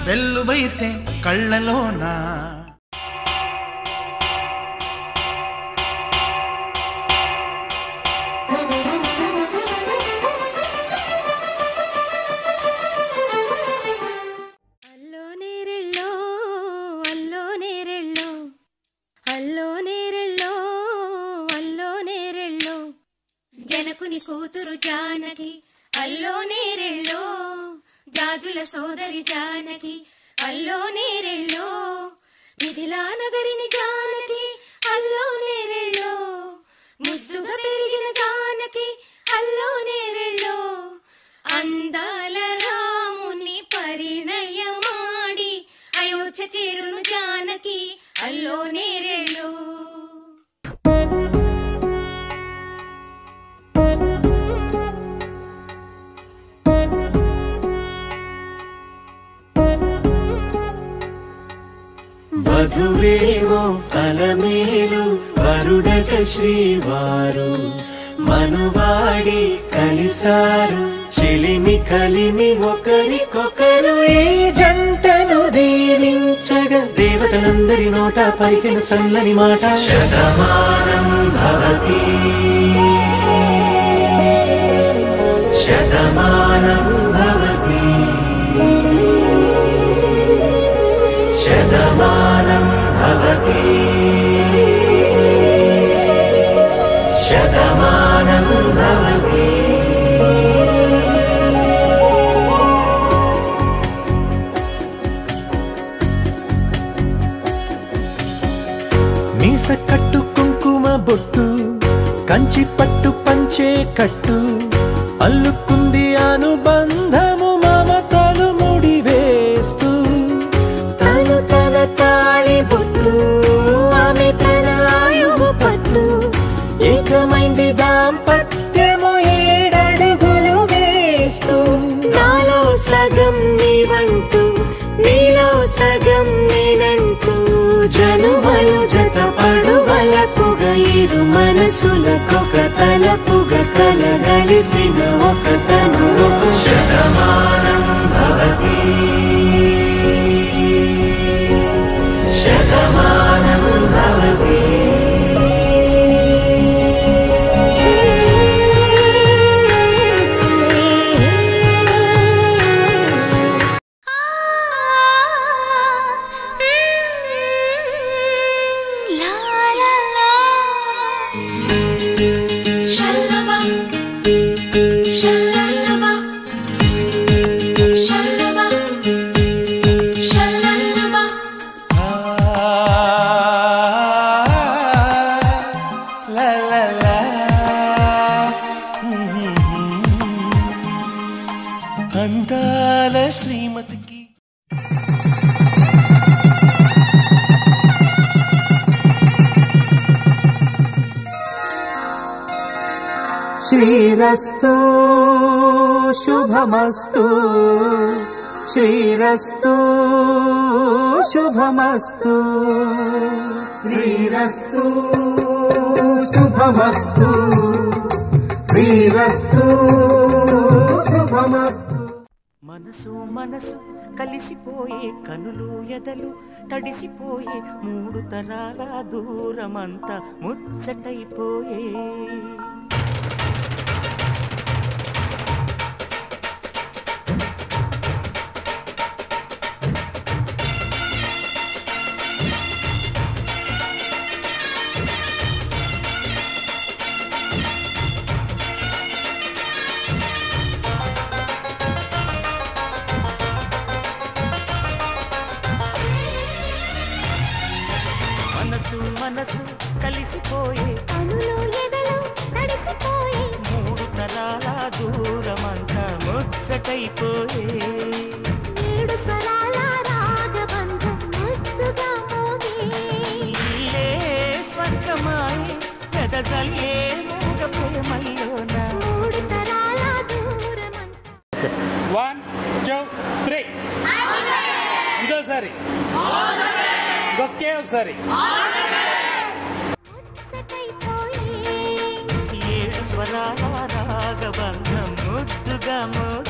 వెల్లువైతే కళ్ళలోనా జనకుని కూతురు జానకి అల్లో నేరెళ్ళో జాజుల సోదరి జానకి అల్లో నేరెళ్ళో మిథిలా నగరిని జానకి అల్లో నేరెళ్ళో ముద్దుగా పెరిగిన జానకి అల్లో నేరెళ్ళో అందాల రాముని పరిణయమాడి అయోధ్య చేరును జానకి అల్లో నేరెళ్ళో వధువేమో అలమేలు వరుడట శ్రీవారు మనువాడి కలిసారు చెలిమి కలిమి ఒకరికొకరు ఈ జంటను దీవించగా దేవతలందరి నోట పలికిన చల్లని మాట శతమానం భవతి శతమానం భవతి శతమానం భవతి శతమానం భవతి మీస కట్టు కుంకుమ బొట్టు కంచి పట్టు పంచే కట్టు అల్లుకుంది అనుబంధము మమతలు ముడివేస్తూ తను తన తాళి బొట్టు ఆమె తన ఆయువు పట్టు ఏకమైంది దాంపత్యము 7 అడుగులు వేస్తూ నాలో సగం నీవంటూ నీలో సగం నేనంటూ జనుమలు జత పడువలపుగ ఇరు మనసులకొక తలపుగ కలగలిసిన ఒక తను శతమానం భవతి శతమానం భవతి అందాల శ్రీమతికి శ్రీరస్తు శుభమస్తు శ్రీరస్తు శుభమస్తు శ్రీరస్తు శుభమస్తు శ్రీరస్తు శుభమస్తు మనసు మనసు కలిసిపోయే కనులు ఎదలు తడిసిపోయే 3 తరాల దూరమంతా ముచ్చటైపోయే మనసు మనసు కలిసిపోయే కనులు ఎదలు తడిసిపోయే 3 తరాల దూరమంతా ముచ్చటైపోయే 7 స్వరాల రాగబంధం ముద్దుగా మోగే ఇల్లే స్వర్గమాయే ఎదజల్లే మూగ ప్రేమల్లోన 3 తరాల దూరమంతా 1 2 3 ఇంకోసారి ఒకే ఒకసారి 7 స్వరాల రాగబంధం ముద్దుగా మోగే